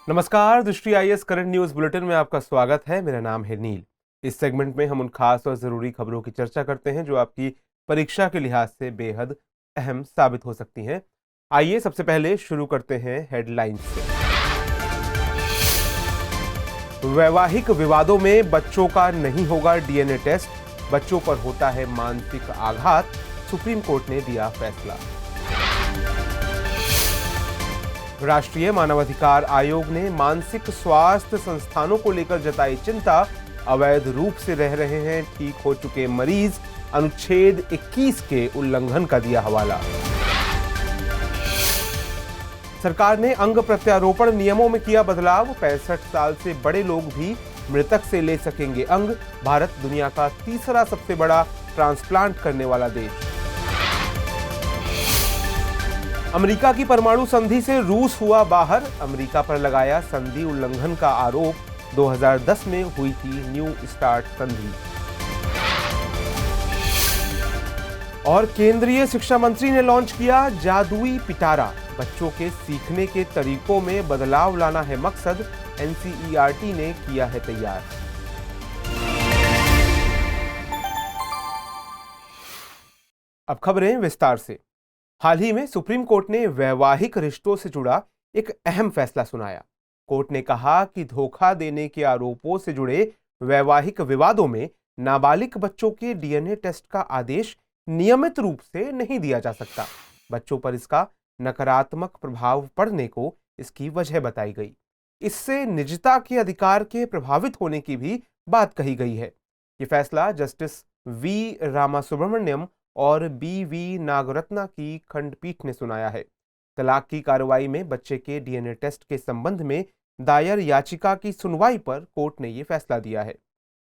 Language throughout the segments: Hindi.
नमस्कार, दृष्टि आईएएस करंट न्यूज बुलेटिन में आपका स्वागत है। मेरा नाम है नील। इस सेगमेंट में हम उन खास और जरूरी खबरों की चर्चा करते हैं जो आपकी परीक्षा के लिहाज से बेहद अहम साबित हो सकती हैं। आइए सबसे पहले शुरू करते हैं हेडलाइंस से। वैवाहिक विवादों में बच्चों का नहीं होगा डीएनए टेस्ट, बच्चों पर होता है मानसिक आघात, सुप्रीम कोर्ट ने दिया फैसला। राष्ट्रीय मानवाधिकार आयोग ने मानसिक स्वास्थ्य संस्थानों को लेकर जताई चिंता, अवैध रूप से रह रहे हैं ठीक हो चुके मरीज, अनुच्छेद 21 के उल्लंघन का दिया हवाला। सरकार ने अंग प्रत्यारोपण नियमों में किया बदलाव, 65 साल से बड़े लोग भी मृतक से ले सकेंगे अंग, भारत दुनिया का तीसरा सबसे बड़ा ट्रांसप्लांट करने वाला देश। अमेरिका की परमाणु संधि से रूस हुआ बाहर, अमेरिका पर लगाया संधि उल्लंघन का आरोप, 2010 में हुई थी न्यू स्टार्ट संधि। और केंद्रीय शिक्षा मंत्री ने लॉन्च किया जादुई पिटारा, बच्चों के सीखने के तरीकों में बदलाव लाना है मकसद, एनसीईआरटी ने किया है तैयार। अब खबरें विस्तार से। हाल ही में सुप्रीम कोर्ट ने वैवाहिक रिश्तों से जुड़ा एक अहम फैसला सुनाया। कोर्ट ने कहा कि धोखा देने के आरोपों से जुड़े वैवाहिक विवादों में नाबालिग बच्चों के डीएनए टेस्ट का आदेश नियमित रूप से नहीं दिया जा सकता। बच्चों पर इसका नकारात्मक प्रभाव पड़ने को इसकी वजह बताई गई। इससे निजता के अधिकार के प्रभावित होने की भी बात कही गई है। ये फैसला जस्टिस वी रामासुब्रमण्यम और बी.वी. नागरत्ना की खंडपीठ ने सुनाया है। तलाक की कार्रवाई में बच्चे के डीएनए टेस्ट के संबंध में दायर याचिका की सुनवाई पर कोर्ट ने यह फैसला दिया है।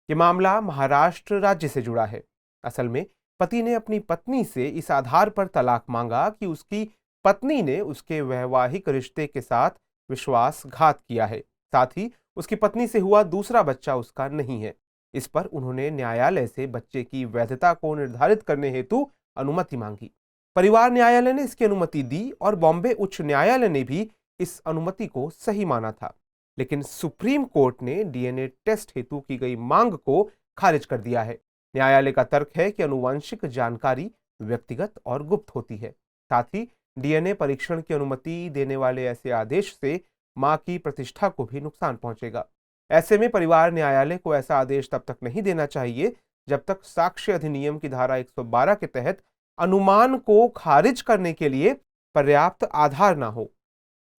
ये मामला महाराष्ट्र राज्य से जुड़ा है। असल में पति ने अपनी पत्नी से इस आधार पर तलाक मांगा कि उसकी पत्नी ने उसके वैवाहिक रिश्ते के साथ विश्वासघात किया है, साथ ही उसकी पत्नी से हुआ दूसरा बच्चा उसका नहीं है। इस पर उन्होंने न्यायालय से बच्चे की वैधता को निर्धारित करने हेतु अनुमति मांगी। परिवार न्यायालय ने इसकी अनुमति दी और बॉम्बे उच्च न्यायालय ने भी इस अनुमति को सही माना था, लेकिन सुप्रीम कोर्ट ने डीएनए टेस्ट हेतु की गई मांग को खारिज कर दिया है। न्यायालय का तर्क है कि अनुवांशिक जानकारी व्यक्तिगत और गुप्त होती है, साथ ही डीएनए परीक्षण की अनुमति देने वाले ऐसे आदेश से मां की प्रतिष्ठा को भी नुकसान पहुंचेगा। ऐसे में परिवार न्यायालय को ऐसा आदेश तब तक नहीं देना चाहिए जब तक साक्ष्य अधिनियम की धारा 112 के तहत अनुमान को खारिज करने के लिए पर्याप्त आधार ना हो।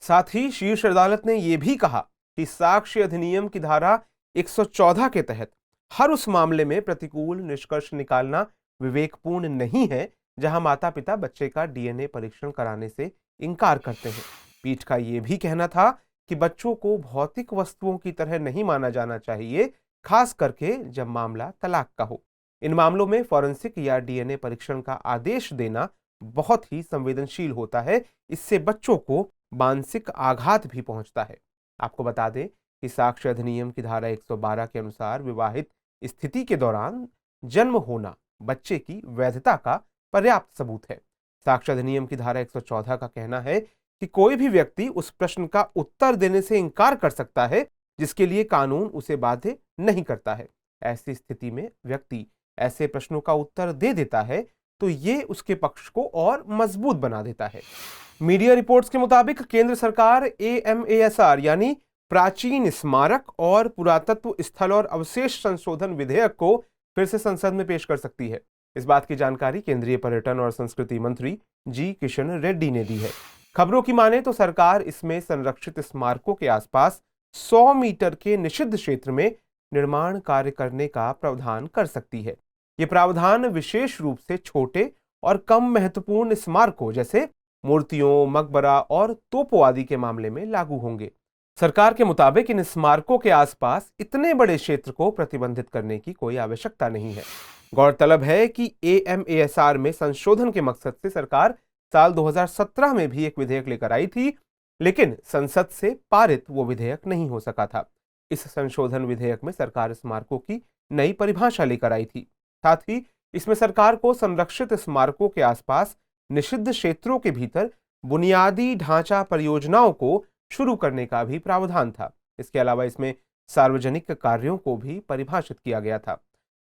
साथ ही शीर्ष अदालत ने यह भी कहा कि साक्ष्य अधिनियम की धारा 114 के तहत हर उस मामले में प्रतिकूल निष्कर्ष निकालना विवेकपूर्ण नहीं है जहां माता पिता बच्चे का डीएनए परीक्षण कराने से इनकार करते हैं। पीठ का यह भी कहना था कि बच्चों को भौतिक वस्तुओं की तरह नहीं माना जाना चाहिए, खास करके जब मामला तलाक का हो। इन मामलों में फॉरेंसिक या डीएनए परीक्षण का आदेश देना बहुत ही संवेदनशील होता है। इससे बच्चों को मानसिक आघात भी पहुंचता है। आपको बता दें कि साक्ष्य अधिनियम की धारा 112 के अनुसार विवाहित स्थिति के दौरान जन्म होना बच्चे की वैधता का पर्याप्त सबूत है। साक्ष्य अधिनियम की धारा 114 का कहना है कि कोई भी व्यक्ति उस प्रश्न का उत्तर देने से इनकार कर सकता है जिसके लिए कानून उसे बाध्य नहीं करता है। ऐसी स्थिति में व्यक्ति ऐसे प्रश्नों का उत्तर दे देता है तो ये उसके पक्ष को और मजबूत बना देता है। मीडिया रिपोर्ट्स के मुताबिक केंद्र सरकार एएमएएसआर यानी प्राचीन स्मारक और पुरातत्व स्थल और अवशेष संशोधन विधेयक को फिर से संसद में पेश कर सकती है। इस बात की जानकारी केंद्रीय पर्यटन और संस्कृति मंत्री जी किशन रेड्डी ने दी है। खबरों की माने तो सरकार इसमें संरक्षित स्मारकों के आसपास 100 मीटर के निषिद्ध क्षेत्र में निर्माण कार्य करने का प्रावधान कर सकती है। ये प्रावधान विशेष रूप से छोटे और कम महत्वपूर्ण स्मारकों जैसे मूर्तियों, मकबरा और तोपों आदि के मामले में लागू होंगे। सरकार के मुताबिक इन स्मारकों के आसपास इतने बड़े क्षेत्र को प्रतिबंधित करने की कोई आवश्यकता नहीं है। गौरतलब है कि एएमएएसआर में संशोधन के मकसद से सरकार साल 2017 में भी एक विधेयक लेकर आई थी, लेकिन संसद से पारित वो विधेयक नहीं हो सका था। इस संशोधन विधेयक में सरकार स्मारकों की नई परिभाषा लेकर आई थी। साथ ही इसमें सरकार को संरक्षित स्मारकों के आसपास निषिद्ध क्षेत्रों के भीतर बुनियादी ढांचा परियोजनाओं को शुरू करने का भी प्रावधान था। इसके अलावा इसमें सार्वजनिक कार्यों को भी परिभाषित किया गया था।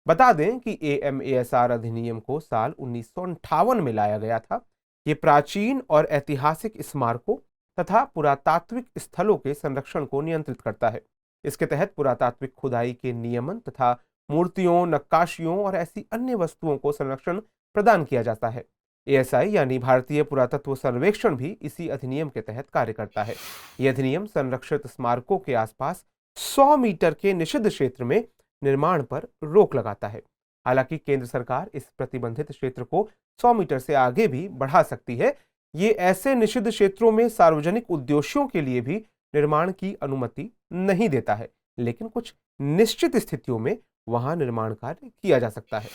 बता दें कि एएमएएसआर अधिनियम को साल 1958 में लाया गया था। ये प्राचीन और ऐतिहासिक स्मारकों तथा पुरातात्विक स्थलों के संरक्षण को नियंत्रित करता है। इसके तहत पुरातात्विक खुदाई के नियमन तथा मूर्तियों, नक्काशियों और ऐसी अन्य वस्तुओं को संरक्षण प्रदान किया जाता है। एएसआई यानी भारतीय पुरातत्व सर्वेक्षण भी इसी अधिनियम के तहत कार्य करता है। यह अधिनियम संरक्षित स्मारकों के आसपास 100 मीटर के निषिद्ध क्षेत्र में निर्माण पर रोक लगाता है। हालांकि केंद्र सरकार इस प्रतिबंधित क्षेत्र को 100 मीटर से आगे भी बढ़ा सकती है। ये ऐसे निषिद्ध क्षेत्रों में सार्वजनिक उद्देश्यों के लिए भी निर्माण की अनुमति नहीं देता है, लेकिन कुछ निश्चित स्थितियों में वहां निर्माण कार्य किया जा सकता है।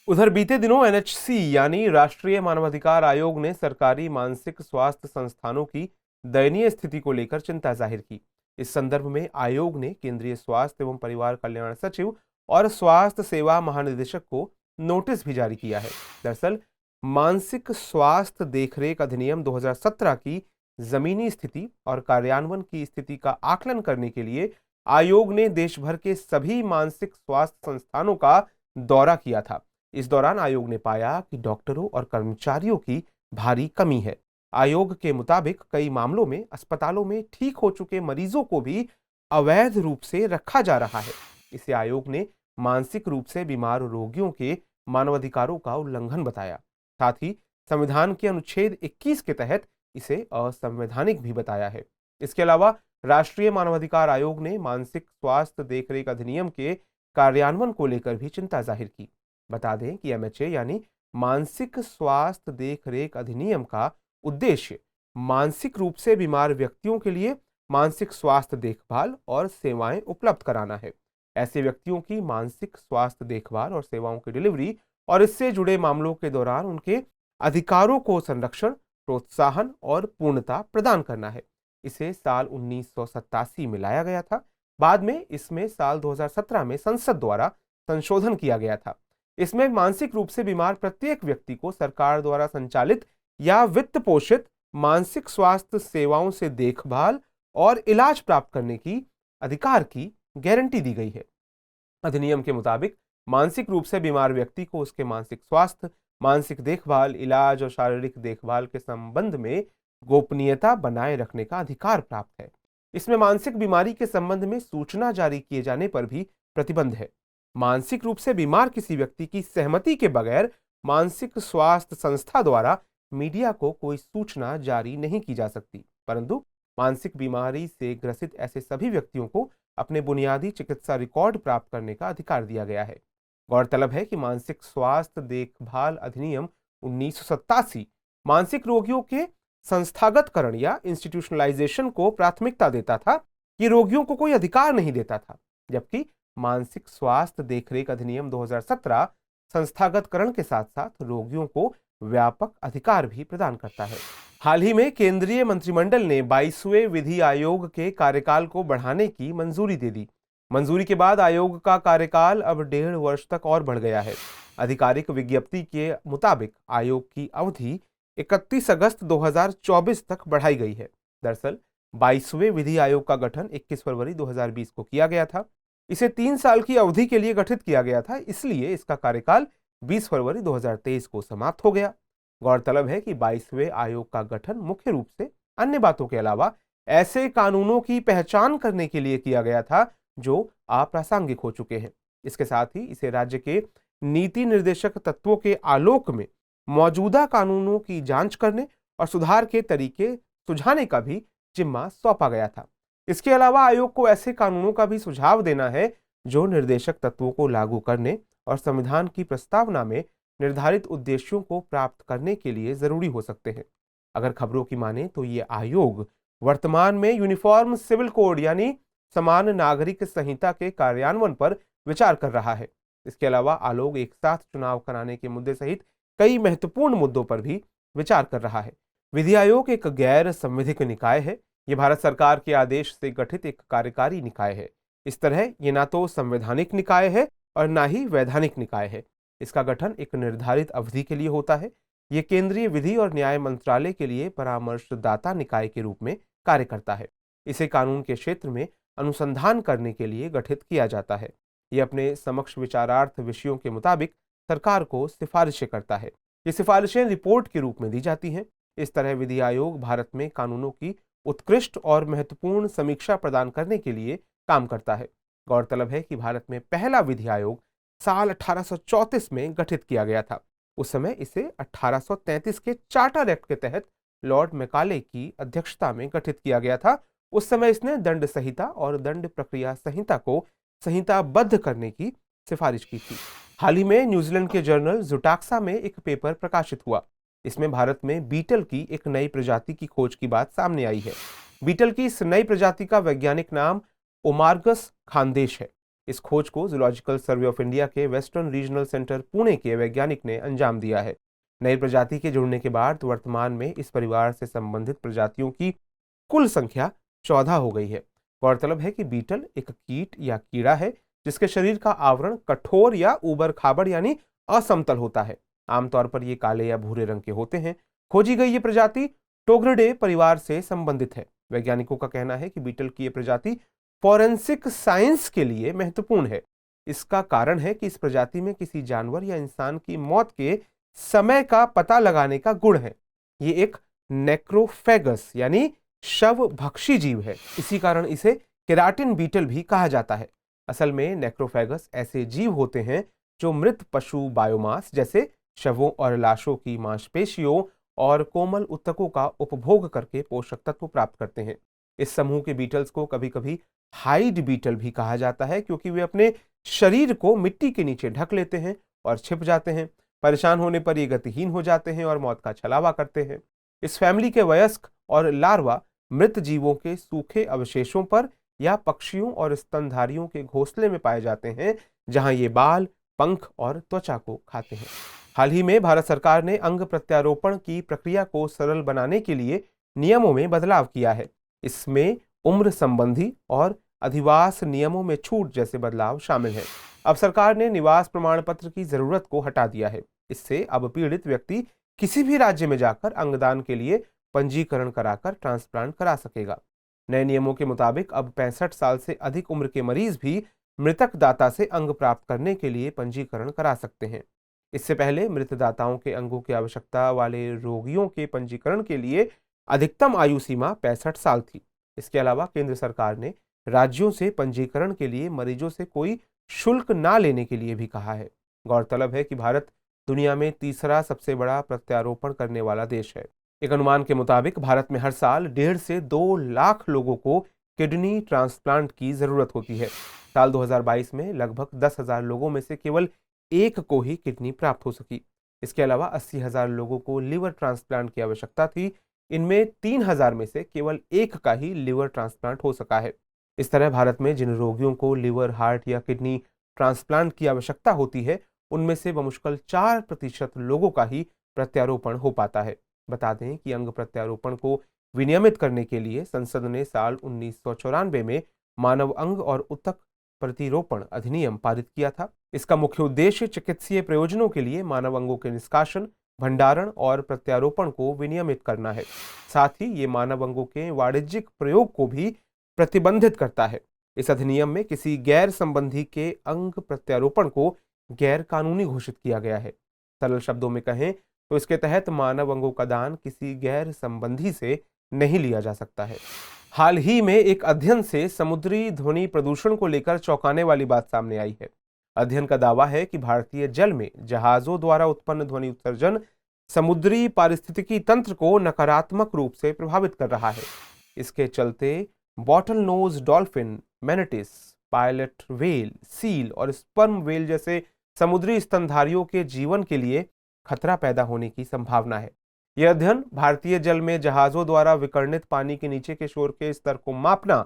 उधर बीते दिनों एनएचसी यानी राष्ट्रीय मानवाधिकार आयोग ने सरकारी मानसिक स्वास्थ्य संस्थानों की दयनीय स्थिति को लेकर चिंता जाहिर की। इस संदर्भ में आयोग ने केंद्रीय स्वास्थ्य एवं परिवार कल्याण सचिव और स्वास्थ्य सेवा महानिदेशक को नोटिस भी जारी किया है। दरअसल मानसिक स्वास्थ्य देखरेख अधिनियम 2017 की जमीनी स्थिति और कार्यान्वयन की स्थिति का आकलन करने के लिए आयोग ने देश भर के सभी मानसिक स्वास्थ्य संस्थानों का दौरा किया था। इस दौरान आयोग ने पाया कि डॉक्टरों और कर्मचारियों की भारी कमी है। आयोग के मुताबिक कई मामलों में अस्पतालों में ठीक हो चुके मरीजों को भी अवैध रूप से रखा जा रहा है। इसे आयोग ने मानसिक रूप से बीमार रोगियों के मानवाधिकारों का उल्लंघन बताया। साथ ही संविधान के अनुच्छेद 21 के तहत इसे असंवैधानिक भी बताया है। इसके अलावा राष्ट्रीय मानवाधिकार आयोग ने मानसिक स्वास्थ्य देखरेख अधिनियम के कार्यान्वयन को लेकर भी चिंता जाहिर की। बता दें कि एमएचए यानी मानसिक स्वास्थ्य देखरेख अधिनियम का उद्देश्य मानसिक रूप से बीमार व्यक्तियों के लिए मानसिक स्वास्थ्य देखभाल और सेवाएं उपलब्ध कराना है। ऐसे व्यक्तियों की मानसिक स्वास्थ्य देखभाल और सेवाओं की डिलीवरी और इससे जुड़े मामलों के दौरान उनके अधिकारों को संरक्षण, प्रोत्साहन और पूर्णता प्रदान करना है। इसे साल 1987 में लाया गया था। बाद में इसमें साल 2017 में संसद द्वारा संशोधन किया गया था। इसमें मानसिक रूप से बीमार प्रत्येक व्यक्ति को सरकार द्वारा संचालित या वित्त पोषित मानसिक स्वास्थ्य सेवाओं से देखभाल और इलाज प्राप्त करने की अधिकार की गारंटी दी गई है। अधिनियम के मुताबिक मानसिक रूप से बीमार व्यक्ति को उसके मानसिक स्वास्थ्य, मानसिक देखभाल, इलाज और शारीरिक देखभाल के संबंध में गोपनीयता बनाए रखने का अधिकार प्राप्त है। इसमें मानसिक बीमारी के संबंध में सूचना जारी किए जाने पर भी प्रतिबंध है। मानसिक रूप से बीमार किसी व्यक्ति की सहमति के बगैर मानसिक स्वास्थ्य संस्था द्वारा मीडिया को कोई सूचना जारी नहीं की जा सकती, परंतु मानसिक बीमारी से ग्रसित ऐसे सभी व्यक्तियों को अपने बुनियादी चिकित्सा रिकॉर्ड प्राप्त करने का अधिकार दिया गया है। गौरतलब है कि मानसिक स्वास्थ्य देखभाल अधिनियम 1987 मानसिक रोगियों के संस्थागतकरण या इंस्टीट्यूशनलाइजेशन को प्राथमिकता देता था। ये रोगियों को कोई अधिकार नहीं देता था, जबकि मानसिक स्वास्थ्य देखरेख अधिनियम 2017 संस्थागतकरण के साथ साथ रोगियों को व्यापक अधिकार भी प्रदान करता है। हाल ही में केंद्रीय मंत्रिमंडल ने 22वें विधि आयोग के कार्यकाल को बढ़ाने की मंजूरी दे दी। मंजूरी के बाद आयोग का कार्यकाल अब 1.5 वर्ष तक और बढ़ गया है। आधिकारिक विज्ञप्ति के मुताबिक आयोग की अवधि 31 अगस्त 2024 तक बढ़ाई गई है। दरअसल 22वें विधि आयोग का गठन 21 फरवरी 2020 को किया गया था। इसे 3 साल की अवधि के लिए गठित किया गया था, इसलिए इसका कार्यकाल 20 फरवरी 2023 को समाप्त हो गया। गौरतलब है कि 22वें आयोग का गठन मुख्य रूप से अन्य बातों के अलावा ऐसे कानूनों की पहचान करने के लिए किया गया था जो अप्रासंगिक हो चुके हैं। इसके साथ ही इसे राज्य के नीति निर्देशक तत्वों के आलोक में मौजूदा कानूनों की जांच करने और सुधार के तरीके सुझाने का भी जिम्मा सौंपा गया था। इसके अलावा आयोग को ऐसे कानूनों का भी सुझाव देना है जो निर्देशक तत्वों को लागू करने और संविधान की प्रस्तावना में निर्धारित उद्देश्यों को प्राप्त करने के लिए जरूरी हो सकते हैं। अगर खबरों की माने तो ये आयोग वर्तमान में यूनिफॉर्म सिविल कोड यानी समान नागरिक संहिता के कार्यान्वयन पर विचार कर रहा है। इसके अलावा आयोग एक साथ चुनाव कराने के मुद्दे सहित कई महत्वपूर्ण मुद्दों पर भी विचार कर रहा है। विधि आयोग एक गैर संवैधानिक निकाय है। ये भारत सरकार के आदेश से गठित एक कार्यकारी निकाय है। इस तरह ये ना तो संवैधानिक निकाय है और ना ही वैधानिक निकाय है। इसका गठन एक निर्धारित अवधि के लिए होता है। ये केंद्रीय विधि और न्याय मंत्रालय के लिए परामर्शदाता निकाय के रूप में कार्य करता है। इसे कानून के क्षेत्र में अनुसंधान करने के लिए गठित किया जाता है। ये अपने समक्ष विचारार्थ विषयों के मुताबिक सरकार को सिफारिशें करता है। ये सिफारिशें रिपोर्ट के रूप में दी जाती हैं। इस तरह विधि आयोग भारत में कानूनों की उत्कृष्ट और महत्वपूर्ण समीक्षा प्रदान करने के लिए काम करता है। गौरतलब है कि भारत में पहला विधि आयोग साल 1834 में गठित किया गया था। उस समय इसे 1833 के चार्टर एक्ट के तहत लॉर्ड मैकाले की अध्यक्षता में गठित किया गया था। उस समय इसने दंड संहिता और दंड प्रक्रिया संहिता को संहिताबद्ध करने की सिफारिश की थी। हाल ही में न्यूजीलैंड के जर्नल जुटाक्सा में एक पेपर प्रकाशित हुआ। इसमें भारत में बीटल की एक नई प्रजाति की खोज की बात सामने आई है। बीटल की इस नई प्रजाति का वैज्ञानिक नाम ओमार्गस खानदेश है। इस खोज को जूलॉजिकल सर्वे ऑफ इंडिया के वेस्टर्न रीजनल सेंटर पुणे के वैज्ञानिक ने अंजाम दिया है। नई प्रजाति के जुड़ने के बाद वर्तमान में इस परिवार से संबंधित प्रजातियों की कुल संख्या 14 हो गई है। गौरतलब है कि बीटल एक कीट या कीड़ा है जिसके शरीर का आवरण कठोर या ऊबड़ खाबड़ यानी असमतल होता है। आमतौर पर ये काले या भूरे रंग के होते हैं। खोजी गई ये प्रजाति टोग्रिडे परिवार से संबंधित है। वैज्ञानिकों का कहना है कि बीटल की ये प्रजाति फॉरेंसिक साइंस के लिए महत्वपूर्ण है। इसका कारण है कि इस प्रजाति में किसी जानवर या इंसान की मौत के समय का पता लगाने का गुण है। ये एक नेक्रोफेगस यानी शव भक्षी जीव है। इसी कारण इसे केराटिन बीटल भी कहा जाता है। असल में नेक्रोफेगस ऐसे जीव होते हैं जो मृत पशु बायोमास जैसे शवों और लाशों की मांसपेशियों और कोमल ऊतकों का उपभोग करके पोषक तत्व प्राप्त करते हैं। इस समूह के बीटल्स को कभी कभी हाइड बीटल भी कहा जाता है, क्योंकि वे अपने शरीर को मिट्टी के नीचे ढक लेते हैं और छिप जाते हैं। परेशान होने पर ये गतिहीन हो जाते हैं और मौत का छलावा करते हैं। इस फैमिली के वयस्क और लार्वा मृत जीवों के सूखे अवशेषों पर या पक्षियों और स्तनधारियों के घोंसले में पाए जाते हैं, जहां ये बाल, पंख और त्वचा को खाते हैं। हाल ही में भारत सरकार ने अंग प्रत्यारोपण की प्रक्रिया को सरल बनाने के लिए नियमों में बदलाव किया है। इसमें उम्र संबंधी और अधिवास नियमों में छूट जैसे बदलाव शामिल हैं। अब सरकार ने निवास प्रमाण पत्र की जरूरत को हटा दिया है। इससे अब पीड़ित व्यक्ति किसी भी राज्य में जाकर अंगदान के लिए पंजीकरण कराकर ट्रांसप्लांट करा सकेगा। नए नियमों के मुताबिक अब 65 साल से अधिक उम्र के मरीज भी मृतक दाता से अंग प्राप्त करने के लिए पंजीकरण करा सकते हैं। इससे पहले मृत दाताओं के अंगों की आवश्यकता वाले रोगियों के पंजीकरण के लिए अधिकतम आयु सीमा 65 साल थी। इसके अलावा केंद्र सरकार ने राज्यों से पंजीकरण के लिए मरीजों से कोई शुल्क ना लेने के लिए भी कहा है। गौरतलब है कि भारत दुनिया में तीसरा सबसे बड़ा प्रत्यारोपण करने वाला देश है। एक अनुमान के मुताबिक भारत में हर साल 1.5 से 2 लाख लोगों को किडनी ट्रांसप्लांट की जरूरत होती है। साल 2022 में लगभग 10,000 लोगों में से केवल एक को ही किडनी प्राप्त हो सकी। इसके अलावा 80,000 लोगों को लिवर ट्रांसप्लांट की आवश्यकता थी। इनमें 3,000 में से केवल एक का ही लिवर ट्रांसप्लांट हो सका है। इस तरह भारत में जिन रोगियों को लिवर, हार्ट या किडनी ट्रांसप्लांट की आवश्यकता होती है, उनमें से बमुश्किल 4% लोगों का ही प्रत्यारोपण हो पाता है। बता दें कि अंग प्रत्यारोपण को विनियमित करने के लिए संसद ने साल 1994 में मानव अंग और ऊतक प्रतिरोपण अधिनियम पारित किया था। इसका मुख्य उद्देश्य चिकित्सीय प्रयोजनों के लिए मानव अंगों के निष्कासन, भंडारण और प्रत्यारोपण को विनियमित करना है। साथ ही ये मानव अंगों के वाणिज्यिक प्रयोग को भी प्रतिबंधित करता है। इस अधिनियम में किसी गैर संबंधी के अंग प्रत्यारोपण को गैर कानूनी घोषित किया गया है। सरल शब्दों में कहें तो इसके तहत मानव अंगों का दान किसी गैर संबंधी से नहीं लिया जा सकता है। हाल ही में एक अध्ययन से समुद्री ध्वनि प्रदूषण को लेकर चौंकाने वाली बात सामने आई है। अध्ययन का दावा है कि भारतीय जल में जहाजों द्वारा उत्पन्न ध्वनि उत्सर्जन समुद्री पारिस्थितिकी तंत्र को नकारात्मक रूप से प्रभावित कर रहा है। इसके चलते bottlenose dolphin, manatees, pilot whale, seal और स्पर्म व्हेल जैसे समुद्री स्तनधारियों के जीवन के लिए खतरा पैदा होने की संभावना है। यह अध्ययन भारतीय जल में जहाजों द्वारा विकर्णित पानी के नीचे के शोर के स्तर को मापना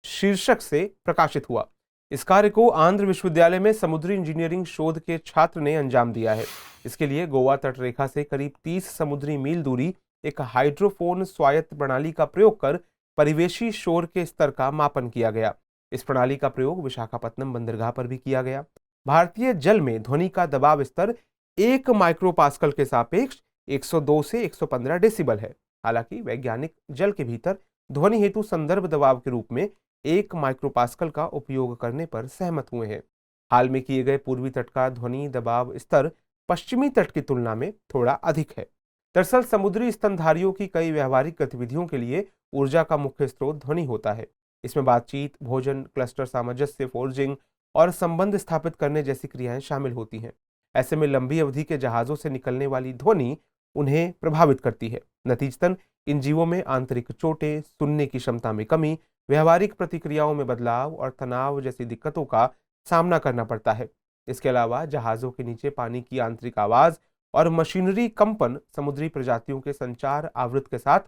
शीर्षक से प्रकाशित हुआ। इस कार्य को आंध्र विश्वविद्यालय में समुद्री इंजीनियरिंग शोध के छात्र ने अंजाम दिया है। इसके लिए गोवा तट रेखा से करीब 30 समुद्री मील दूरी एक हाइड्रोफोन स्वायत्त प्रणाली का प्रयोग कर परिवेशी शोर के स्तर का मापन किया गया। इस प्रणाली का प्रयोग विशाखापत्तनम बंदरगाह पर भी किया गया। भारतीय जल में ध्वनि का दबाव स्तर 1 माइक्रोपास्कल के सापेक्ष 102 से 115 डेसिबल है। हालांकि वैज्ञानिक जल के भीतर ध्वनि हेतु संदर्भ दबाव के रूप में 1 माइक्रोपास्कल का उपयोग करने पर सहमत हुए हैं। हाल में किए गए पूर्वी तट का ध्वनि दबाव स्तर पश्चिमी तट की तुलना में थोड़ा अधिक है। दरअसल समुद्री स्तनधारियों की कई व्यवहारिक गतिविधियों के लिए ऊर्जा का मुख्य स्रोत ध्वनि होता है। इसमें बातचीत, भोजन, क्लस्टर सामंजस्य, फोर्जिंग और संबंध स्थापित करने जैसी क्रियाएं शामिल होती हैं। ऐसे में लंबी अवधि के जहाजों से निकलने वाली ध्वनि उन्हें प्रभावित करती है। नतीजतन इन जीवों में आंतरिक चोटें, सुनने की क्षमता में कमी, व्यवहारिक प्रतिक्रियाओं में बदलाव और तनाव जैसी दिक्कतों का सामना करना पड़ता है। इसके अलावा जहाजों के नीचे पानी की आंतरिक आवाज और मशीनरी कंपन समुद्री प्रजातियों के संचार आवृत्ति के साथ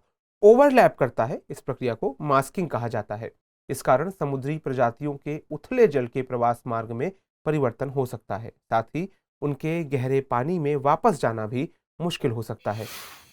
ओवरलैप करता है। इस प्रक्रिया को मास्किंग कहा जाता है। इस कारण समुद्री प्रजातियों के उथले जल के प्रवास मार्ग में परिवर्तन हो सकता है, साथ ही उनके गहरे पानी में वापस जाना भी मुश्किल हो सकता है।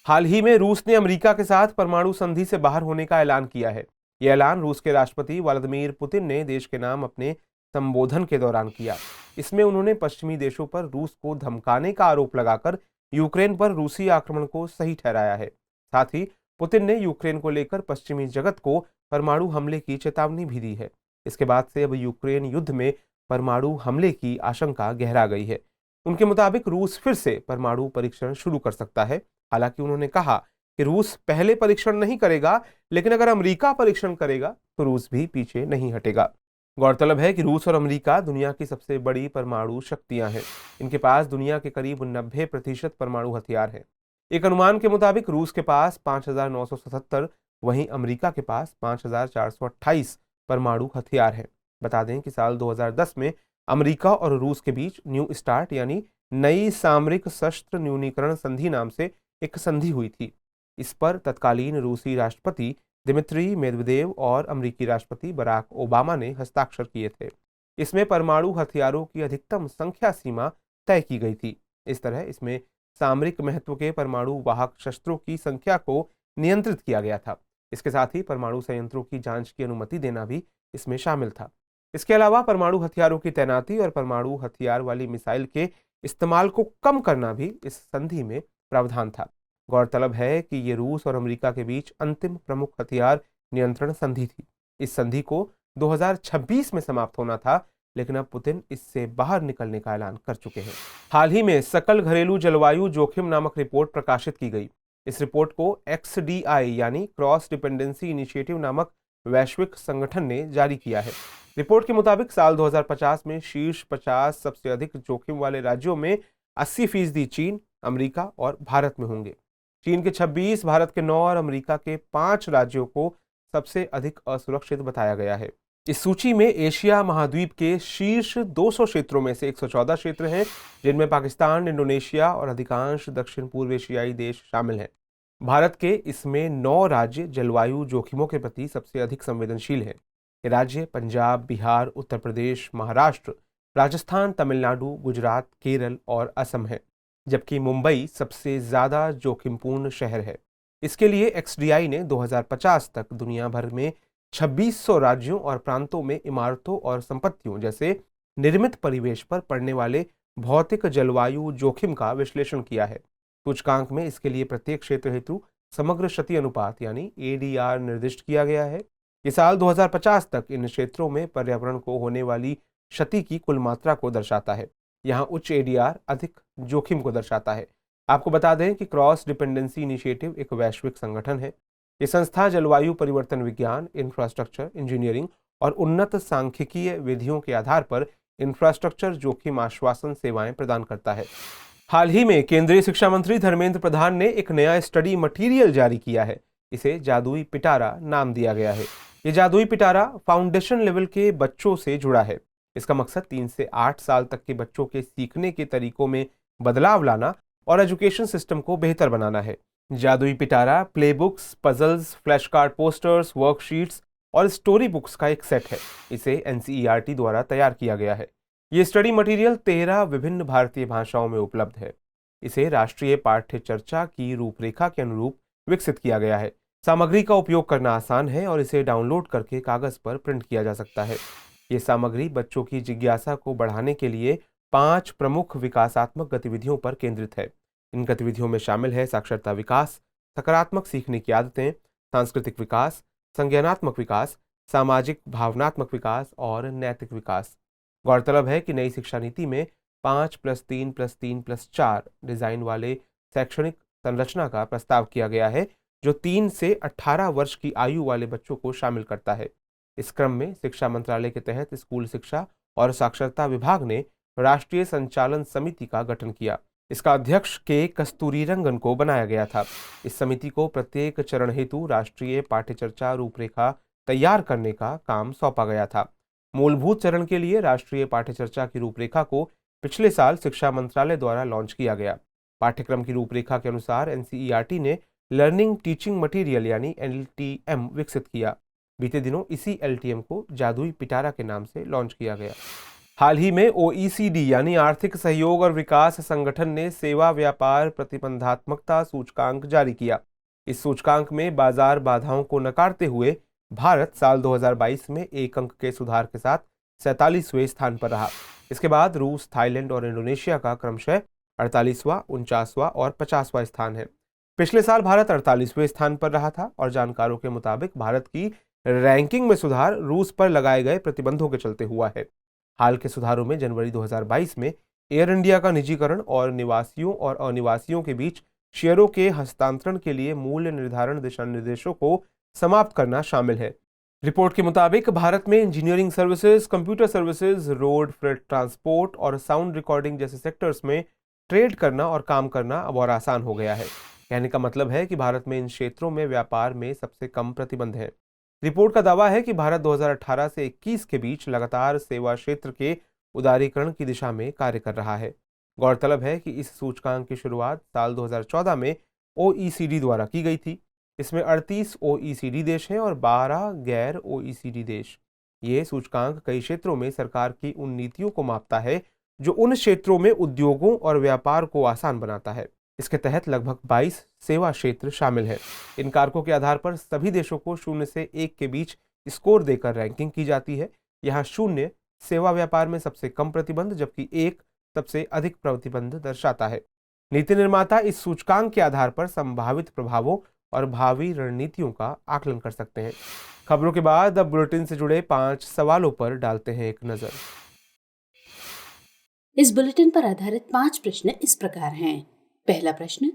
हाल ही में रूस ने अमेरिका के साथ परमाणु संधि से बाहर होने का ऐलान किया है। यह ऐलान रूस के राष्ट्रपति व्लादिमीर पुतिन ने देश के नाम अपने संबोधन के दौरान किया। इसमें उन्होंने पश्चिमी देशों पर रूस को धमकाने का आरोप लगाकर यूक्रेन पर रूसी आक्रमण को सही ठहराया है। साथ ही पुतिन ने यूक्रेन को लेकर पश्चिमी जगत को परमाणु हमले की चेतावनी भी दी है। इसके बाद से अब यूक्रेन युद्ध में परमाणु हमले की आशंका गहरा गई है। उनके मुताबिक रूस फिर से परमाणु परीक्षण शुरू कर सकता है। हालांकि उन्होंने कहा कि रूस पहले परीक्षण नहीं करेगा, लेकिन अगर अमेरिका परीक्षण करेगा तो रूस भी पीछे नहीं हटेगा। गौरतलब है कि रूस और अमेरिका दुनिया की सबसे बड़ी परमाणु शक्तियां हैं। इनके पास दुनिया के करीब 90% परमाणु हथियार हैं। एक अनुमान के मुताबिक रूस के पास 5,977, वहीं अमेरिका के पास 5,428 परमाणु हथियार हैं। बता दें कि साल 2010 में अमेरिका और रूस के बीच न्यू स्टार्ट यानी नई सामरिक शस्त्र न्यूनीकरण संधि नाम से एक संधि हुई थी। इस पर तत्कालीन रूसी राष्ट्रपति दिमित्री मेदवेदेव और अमेरिकी राष्ट्रपति बराक ओबामा ने हस्ताक्षर किए थे। इसमें परमाणु हथियारों की अधिकतम संख्या सीमा तय की गई थी। इस तरह इसमें सामरिक महत्व के परमाणु वाहक शस्त्रों की संख्या को नियंत्रित किया गया था। इसके साथ ही परमाणु संयंत्रों की जांच की अनुमति देना भी इसमें शामिल था। इसके अलावा परमाणु हथियारों की तैनाती और परमाणु हथियार वाली मिसाइल के इस्तेमाल को कम करना भी इस संधि में प्रावधान था। गौरतलब है कि ये रूस और अमेरिका के बीच अंतिम प्रमुख हथियार नियंत्रण संधि थी। इस संधि को 2026 में समाप्त होना था, लेकिन अब पुतिन इससे बाहर निकलने का ऐलान कर चुके हैं। हाल ही में सकल घरेलू जलवायु जोखिम नामक रिपोर्ट प्रकाशित की गई। इस रिपोर्ट को XDI यानी क्रॉस डिपेंडेंसी इनिशिएटिव नामक वैश्विक संगठन ने जारी किया है। रिपोर्ट के मुताबिक साल 2050 में शीर्ष 50 सबसे अधिक जोखिम वाले राज्यों में 80% चीन, अमेरिका और भारत में होंगे। चीन के 26, भारत के 9 और अमेरिका के 5 राज्यों को सबसे अधिक असुरक्षित बताया गया है। इस सूची में एशिया महाद्वीप के शीर्ष 200 क्षेत्रों में से 114 क्षेत्र हैं, जिनमें पाकिस्तान, इंडोनेशिया और अधिकांश दक्षिण पूर्व एशियाई देश शामिल हैं। भारत के इसमें 9 राज्य जलवायु जोखिमों के प्रति सबसे अधिक संवेदनशील हैं। ये राज्य पंजाब, बिहार, उत्तर प्रदेश, महाराष्ट्र, राजस्थान, तमिलनाडु, गुजरात, केरल और असम है, जबकि मुंबई सबसे ज्यादा जोखिमपूर्ण शहर है। इसके लिए XDI ने 2050 तक दुनिया भर में 2600 राज्यों और प्रांतों में इमारतों और संपत्तियों जैसे निर्मित परिवेश पर पड़ने वाले भौतिक जलवायु जोखिम का विश्लेषण किया है। सूचकांक में इसके लिए प्रत्येक क्षेत्र हेतु समग्र क्षति अनुपात यानी ADR निर्दिष्ट किया गया है। ये साल 2050 तक इन क्षेत्रों में पर्यावरण को होने वाली क्षति की कुल मात्रा को दर्शाता है। यहाँ उच्च ADR अधिक जोखिम को दर्शाता है। आपको बता दें कि क्रॉस डिपेंडेंसी इनिशिएटिव एक वैश्विक संगठन है। ये संस्था जलवायु परिवर्तन विज्ञान, इंफ्रास्ट्रक्चर, इंजीनियरिंग और उन्नत सांख्यिकीय विधियों के आधार पर इंफ्रास्ट्रक्चर जोखिम आश्वासन सेवाएं प्रदान करता है। हाल ही में केंद्रीय शिक्षा मंत्री धर्मेंद्र प्रधान ने एक नया स्टडी मटीरियल जारी किया है। इसे जादुई पिटारा नाम दिया गया है। ये जादुई पिटारा फाउंडेशन लेवल के बच्चों से जुड़ा है। इसका मकसद 3 से 8 साल तक के बच्चों के सीखने के तरीकों में बदलाव लाना और एजुकेशन सिस्टम को बेहतर बनाना है। जादुई पिटारा play books, puzzles, flash card posters, worksheets और स्टोरी बुक्स का एक सेट है। इसे NCERT द्वारा तैयार किया गया है। ये स्टडी मटेरियल 13 विभिन्न भारतीय भाषाओं में उपलब्ध है। इसे राष्ट्रीय पाठ्य चर्चा की रूपरेखा के अनुरूप विकसित किया गया है। सामग्री का उपयोग करना आसान है और इसे डाउनलोड करके कागज पर प्रिंट किया जा सकता है। ये सामग्री बच्चों की जिज्ञासा को बढ़ाने के लिए 5 प्रमुख विकासात्मक गतिविधियों पर केंद्रित है। इन गतिविधियों में शामिल है साक्षरता विकास, सकारात्मक सीखने की आदतें, सांस्कृतिक विकास, संज्ञानात्मक विकास, सामाजिक भावनात्मक विकास और नैतिक विकास। गौरतलब है कि नई शिक्षा नीति में 5+3+3+4 डिजाइन वाले शैक्षणिक संरचना का प्रस्ताव किया गया है, जो 3 से 18 वर्ष की आयु वाले बच्चों को शामिल करता है। इस क्रम में शिक्षा मंत्रालय के तहत स्कूल शिक्षा और साक्षरता विभाग ने राष्ट्रीय संचालन समिति का गठन किया। इसका अध्यक्ष के कस्तूरीरंगन को बनाया गया था। इस समिति को प्रत्येक चरण हेतु राष्ट्रीय पाठ्यचर्चा रूपरेखा तैयार करने का काम सौंपा गया था। मूलभूत चरण के लिए राष्ट्रीय पाठ्यचर्चा की रूपरेखा को पिछले साल शिक्षा मंत्रालय द्वारा लॉन्च किया गया। पाठ्यक्रम की रूपरेखा के अनुसार एनसीईआरटी ने लर्निंग टीचिंग मटेरियल यानी एलटीएम विकसित किया। बीते दिनों इसी एलटीएम को जादुई पिटारा के नाम से लॉन्च किया गया। हाल ही में ओईसीडी यानी आर्थिक सहयोग और विकास संगठन ने सेवा व्यापार प्रतिबंधात्मकता सूचकांक जारी किया। इस सूचकांक में बाजार बाधाओं को नकारते हुए भारत साल 2022 में 1 अंक के सुधार के साथ 47वें स्थान पर रहा। इसके बाद रूस, थाईलैंड और इंडोनेशिया का क्रमशः 48वां, 49वां और 50वां स्थान है। पिछले साल भारत 48वें स्थान पर रहा था और जानकारों के मुताबिक भारत की रैंकिंग में सुधार रूस पर लगाए गए प्रतिबंधों के चलते हुआ है। हाल के सुधारों में जनवरी 2022 में एयर इंडिया का निजीकरण और निवासियों और अनिवासियों के बीच शेयरों के हस्तांतरण के लिए मूल्य निर्धारण दिशा निर्देशों को समाप्त करना शामिल है। रिपोर्ट के मुताबिक भारत में engineering services, computer services, road freight transport और साउंड रिकॉर्डिंग जैसे सेक्टर्स में ट्रेड करना और काम करना अब और आसान हो गया है। कहने का मतलब है कि भारत में इन क्षेत्रों में व्यापार में सबसे कम प्रतिबंध है। रिपोर्ट का दावा है कि भारत 2018 से 21 के बीच लगातार सेवा क्षेत्र के उदारीकरण की दिशा में कार्य कर रहा है। गौरतलब है कि इस सूचकांक की शुरुआत साल 2014 में ओईसीडी द्वारा की गई थी। इसमें 38 ओईसीडी देश हैं और 12 गैर ओईसीडी देश। ये सूचकांक कई क्षेत्रों में सरकार की उन नीतियों को मापता है जो उन क्षेत्रों में उद्योगों और व्यापार को आसान बनाता है। इसके तहत लगभग 22 सेवा क्षेत्र शामिल हैं। इन कारकों के आधार पर सभी देशों को 0 से 1 के बीच स्कोर देकर रैंकिंग की जाती है। यहाँ 0 सेवा व्यापार में सबसे कम प्रतिबंध जबकि 1 सबसे अधिक प्रतिबंध दर्शाता है। नीति निर्माता इस सूचकांक के आधार पर संभावित प्रभावों और भावी रणनीतियों का आकलन कर सकते हैं। खबरों के बाद अब बुलेटिन से जुड़े 5 सवालों पर डालते हैं एक नजर। इस बुलेटिन पर आधारित 5 प्रश्न इस प्रकार हैं। पहला प्रश्न,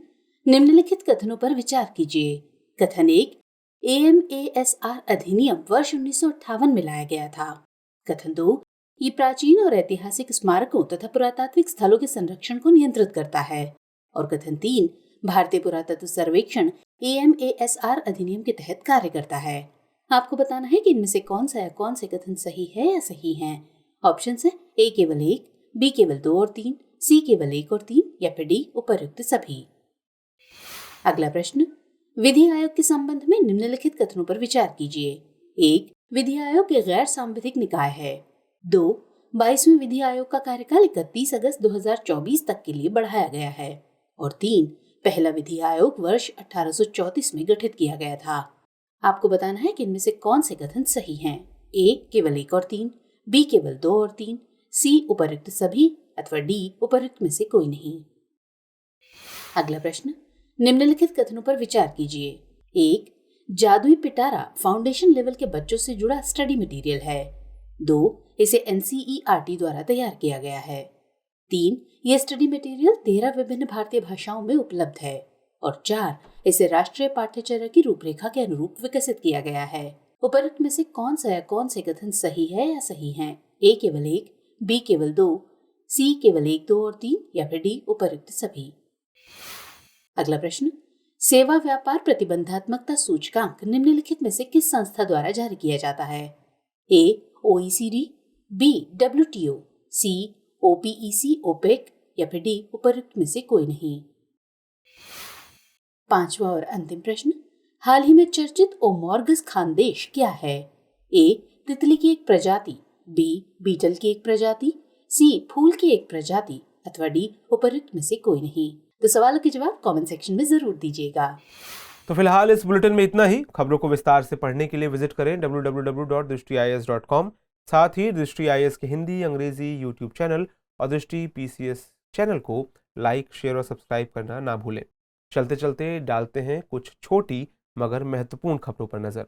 निम्नलिखित कथनों पर विचार कीजिए। कथन 1, AMASR अधिनियम वर्ष 1958 में लाया गया था। कथन 2, ये प्राचीन और ऐतिहासिक स्मारकों तथा पुरातात्विक स्थलों के संरक्षण को नियंत्रित करता है। और कथन 3, भारतीय पुरातत्व सर्वेक्षण AMASR अधिनियम के तहत कार्य करता है। आपको बताना है कि इनमें से कौन से कथन सही है या सही हैं। ऑप्शन है A केवल 1, B केवल 2 और 3, C केवल 1 और 3 या फिर D उपर्युक्त सभी। अगला प्रश्न, विधि आयोग के संबंध में निम्नलिखित कथनों पर विचार कीजिए। 1, विधि आयोग एक गैर सांविधिक निकाय है। 2, 22वें विधि आयोग का कार्यकाल 31 अगस्त 2024 तक के लिए बढ़ाया गया है। और 3, पहला विधि आयोग वर्ष 1834 में गठित किया गया था। आपको बताना है कि इनमें से कौन से कथन सही हैं। A केवल 1 और 3, B केवल 2 और 3, C उपर्युक्त सभी अथवा D उपर्युक्त में से कोई नहीं। अगला प्रश्न, निम्नलिखित कथनों पर विचार कीजिए। 1, जादुई पिटारा फाउंडेशन लेवल के बच्चों से जुड़ा स्टडी मटेरियल है। 2, इसे NCERT द्वारा तैयार किया गया है। 3, यह स्टडी मटेरियल 13 विभिन्न भारतीय भाषाओं में उपलब्ध है। और 4, इसे राष्ट्रीय पाठ्यचर्या की रूपरेखा के अनुरूप विकसित किया गया है। उपर्युक्त में से कौन से कथन सही है या सही हैं। A केवल 1, B केवल 2, C केवल 1, 2 और 3 या फिर D उपर्युक्त सभी। अगला प्रश्न, सेवा व्यापार प्रतिबंधात्मकता सूचकांक निम्नलिखित में से किस संस्था द्वारा जारी किया जाता है। A OECD, B WTO, C OPEC OPEC या फिर D उपर्युक्त में से कोई नहीं। पांचवा और अंतिम प्रश्न, हाल ही में चर्चित ओमोर्गस खानदेश क्या है। A तितली की एक प्रजाति, B बीटल की एक प्रजाति, C फूल की एक प्रजाति अथवा D उपर्युक्त में से कोई नहीं। तो सवालों के जवाब कमेंट सेक्शन में जरूर दीजिएगा। तो फिलहाल इस बुलेटिन में इतना ही। खबरों को विस्तार से पढ़ने के लिए विजिट करें www.drishtiis.com। साथ ही दृष्टि आईएएस के हिंदी अंग्रेजी यूट्यूब चैनल और दृष्टि PCS चैनल को लाइक, शेयर और सब्सक्राइब करना ना भूलें। चलते चलते डालते हैं कुछ छोटी मगर महत्वपूर्ण खबरों पर नजर।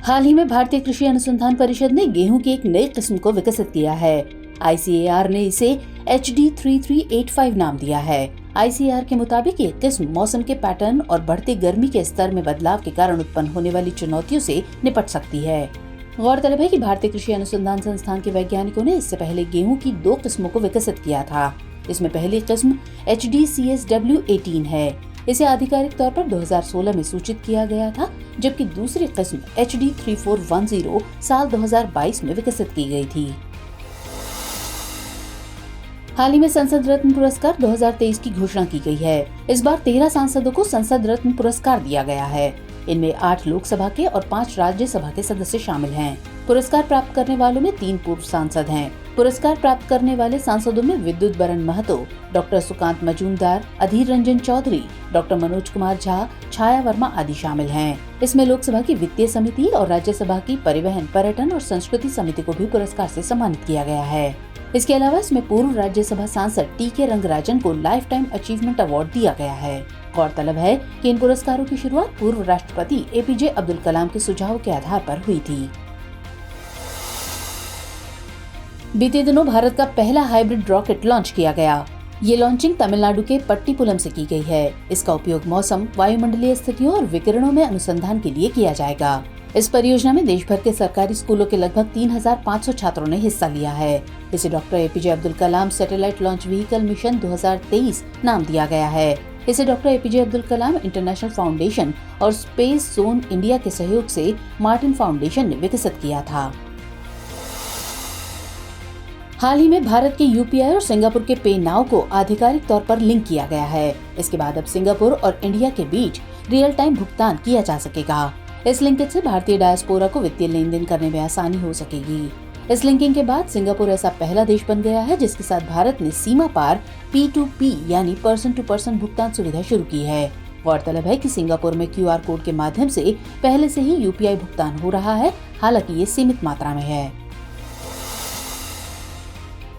हाल ही में भारतीय कृषि अनुसंधान परिषद ने गेहूं की एक नई किस्म को विकसित किया है। ICAR ने इसे HD3385 नाम दिया है। ICAR के मुताबिक ये किस्म मौसम के पैटर्न और बढ़ते गर्मी के स्तर में बदलाव के कारण उत्पन्न होने वाली चुनौतियों से निपट सकती है। गौरतलब है कि भारतीय कृषि अनुसंधान संस्थान के वैज्ञानिकों ने इससे पहले गेहूं की 2 किस्मों को विकसित किया था। इसमें पहली किस्म HDCSW18 है। इसे आधिकारिक तौर पर 2016 में सूचित किया गया था, जबकि दूसरी किस्म HD3410 साल 2022 में विकसित की गई थी। हाल ही में संसद रत्न पुरस्कार 2023 की घोषणा की गई है। इस बार 13 सांसदों को संसद रत्न पुरस्कार दिया गया है। इनमें 8 लोकसभा के और 5 राज्यसभा के सदस्य शामिल हैं। पुरस्कार प्राप्त करने वालों में 3 पूर्व सांसद हैं। पुरस्कार प्राप्त करने वाले सांसदों में विद्युत बरन महतो, डॉक्टर सुकांत मजूमदार, अधीर रंजन चौधरी, डॉक्टर मनोज कुमार झा, छाया वर्मा आदि शामिल हैं। इसमें लोकसभा की वित्तीय समिति और राज्यसभा की परिवहन, पर्यटन और संस्कृति समिति को भी पुरस्कार से सम्मानित किया गया है। इसके अलावा इसमें पूर्व राज्यसभा सांसद TK रंगराजन को लाइफ टाइम अचीवमेंट अवार्ड दिया गया है। गौरतलब है कि इन पुरस्कारों की शुरुआत पूर्व राष्ट्रपति APJ अब्दुल कलाम के सुझाव के आधार पर हुई थी। बीते दिनों भारत का पहला हाइब्रिड रॉकेट लॉन्च किया गया। ये लॉन्चिंग तमिलनाडु के पट्टीपुलम से की गई है। इसका उपयोग मौसम, वायुमंडलीय स्थितियों और विकिरणों में अनुसंधान के लिए किया जाएगा। इस परियोजना में देश भर के सरकारी स्कूलों के लगभग 3500 छात्रों ने हिस्सा लिया है। इसे doctor APJ Abdul Kalam satellite launch vehicle mission 2023 नाम दिया गया है। इसे doctor APJ Abdul Kalam international foundation और स्पेस जोन इंडिया के सहयोग से मार्टिन फाउंडेशन ने विकसित किया था। हाल ही में भारत के UPI और सिंगापुर के पे नाउ को आधिकारिक तौर पर लिंक किया गया है। इसके बाद अब सिंगापुर और इंडिया के बीच रियल टाइम भुगतान किया जा सकेगा। इस लिंकेज से भारतीय डायस्पोरा को वित्तीय लेन देन करने में आसानी हो सकेगी। इस लिंकिंग के बाद सिंगापुर ऐसा पहला देश बन गया है जिसके साथ भारत ने सीमा पार P2P यानी पर्सन टू पर्सन भुगतान सुविधा शुरू की है। गौरतलब है कि सिंगापुर में QR कोड के माध्यम से पहले से ही UPI भुगतान हो रहा है, हालांकि ये सीमित मात्रा में है।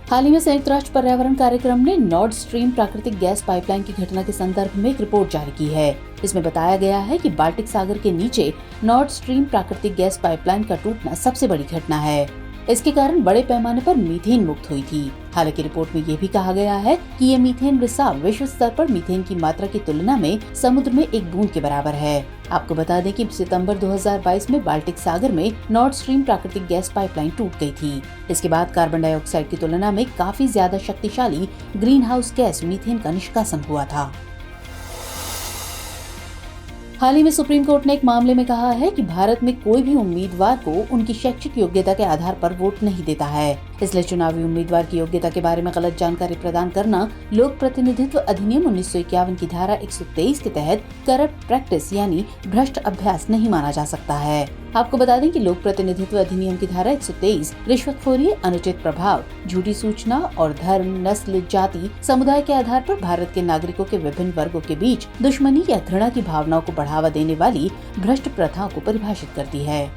हाल ही में संयुक्त राष्ट्र पर्यावरण कार्यक्रम ने नॉर्ड स्ट्रीम प्राकृतिक गैस पाइपलाइन की घटना के संदर्भ में एक रिपोर्ट जारी की है। इसमें बताया गया है कि बाल्टिक सागर के नीचे नॉर्ड स्ट्रीम प्राकृतिक गैस पाइपलाइन का टूटना सबसे बड़ी घटना है। इसके कारण बड़े पैमाने पर मीथेन मुक्त हुई थी। हालांकि रिपोर्ट में ये भी कहा गया है कि ये मीथेन रिसाव विश्व स्तर पर मीथेन की मात्रा की तुलना में समुद्र में एक बूंद के बराबर है। आपको बता दें कि सितंबर 2022 में बाल्टिक सागर में नॉर्ड स्ट्रीम प्राकृतिक गैस पाइपलाइन टूट गई थी। इसके बाद कार्बन डाइऑक्साइड की तुलना में काफी ज्यादा शक्तिशाली ग्रीन हाउस गैस मीथेन का निष्कासन हुआ था। हाल ही में सुप्रीम कोर्ट ने एक मामले में कहा है कि भारत में कोई भी उम्मीदवार को उनकी शैक्षिक योग्यता के आधार पर वोट नहीं देता है, इसलिए चुनावी उम्मीदवार की योग्यता के बारे में गलत जानकारी प्रदान करना लोक प्रतिनिधित्व अधिनियम 1951 की धारा 123 के तहत करप्ट प्रैक्टिस यानी भ्रष्ट अभ्यास नहीं माना जा सकता है। आपको बता दें कि लोक प्रतिनिधित्व अधिनियम की धारा 123 रिश्वतखोरी, अनुचित प्रभाव, झूठी सूचना और धर्म, नस्ल, जाति, समुदाय के आधार पर भारत के नागरिकों के विभिन्न वर्गों के बीच दुश्मनी या घृणा की भावनाओं को बढ़ावा देने वाली भ्रष्ट प्रथाओं को परिभाषित करती है।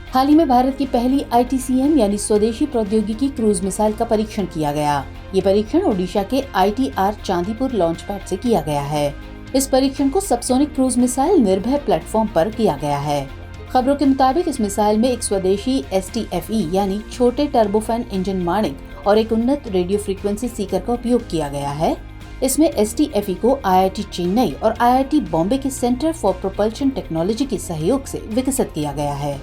हाल ही में भारत की पहली ITCM यानी स्वदेशी प्रौद्योगिकी क्रूज मिसाइल का परीक्षण किया गया। ये परीक्षण ओडिशा के ITR चांदीपुर लॉन्च पैड से किया गया है। इस परीक्षण को सबसोनिक क्रूज मिसाइल निर्भय प्लेटफॉर्म पर किया गया है। खबरों के मुताबिक इस मिसाइल में एक स्वदेशी STFE यानी छोटे टर्बोफैन इंजन माणिक और एक उन्नत रेडियो फ्रीक्वेंसी सीकर का उपयोग किया गया है। इसमें STFE को IIT चेन्नई और IIT बॉम्बे के सेंटर फॉर प्रोपल्शन टेक्नोलॉजी के सहयोग से विकसित किया गया है।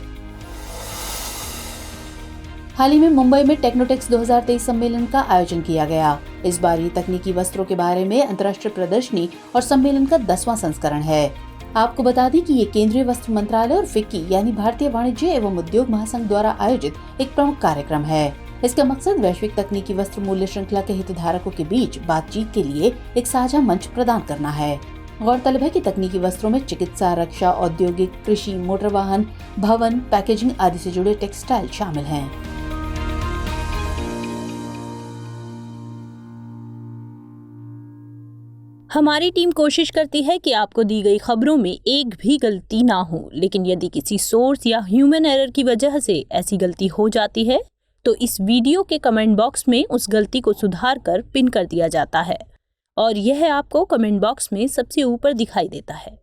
हाल ही में मुंबई में टेक्नोटेक्स 2023 सम्मेलन का आयोजन किया गया। इस बार ये तकनीकी वस्त्रों के बारे में अंतर्राष्ट्रीय प्रदर्शनी और सम्मेलन का 10वां संस्करण है। आपको बता दें कि ये केंद्रीय वस्त्र मंत्रालय और FICCI यानी भारतीय वाणिज्य एवं उद्योग महासंघ द्वारा आयोजित एक प्रमुख कार्यक्रम है। इसका मकसद वैश्विक तकनीकी वस्त्र मूल्य श्रृंखला के हितधारकों के बीच बातचीत के लिए एक साझा मंच प्रदान करना है। गौरतलब है कि तकनीकी वस्त्रों में चिकित्सा, रक्षा, औद्योगिक, कृषि, मोटर वाहन, भवन, पैकेजिंग आदि से जुड़े टेक्सटाइल शामिल हैं। हमारी टीम कोशिश करती है कि आपको दी गई खबरों में एक भी गलती ना हो, लेकिन यदि किसी सोर्स या ह्यूमन एरर की वजह से ऐसी गलती हो जाती है तो इस वीडियो के कमेंट बॉक्स में उस गलती को सुधार कर पिन कर दिया जाता है। और यह आपको कमेंट बॉक्स में सबसे ऊपर दिखाई देता है।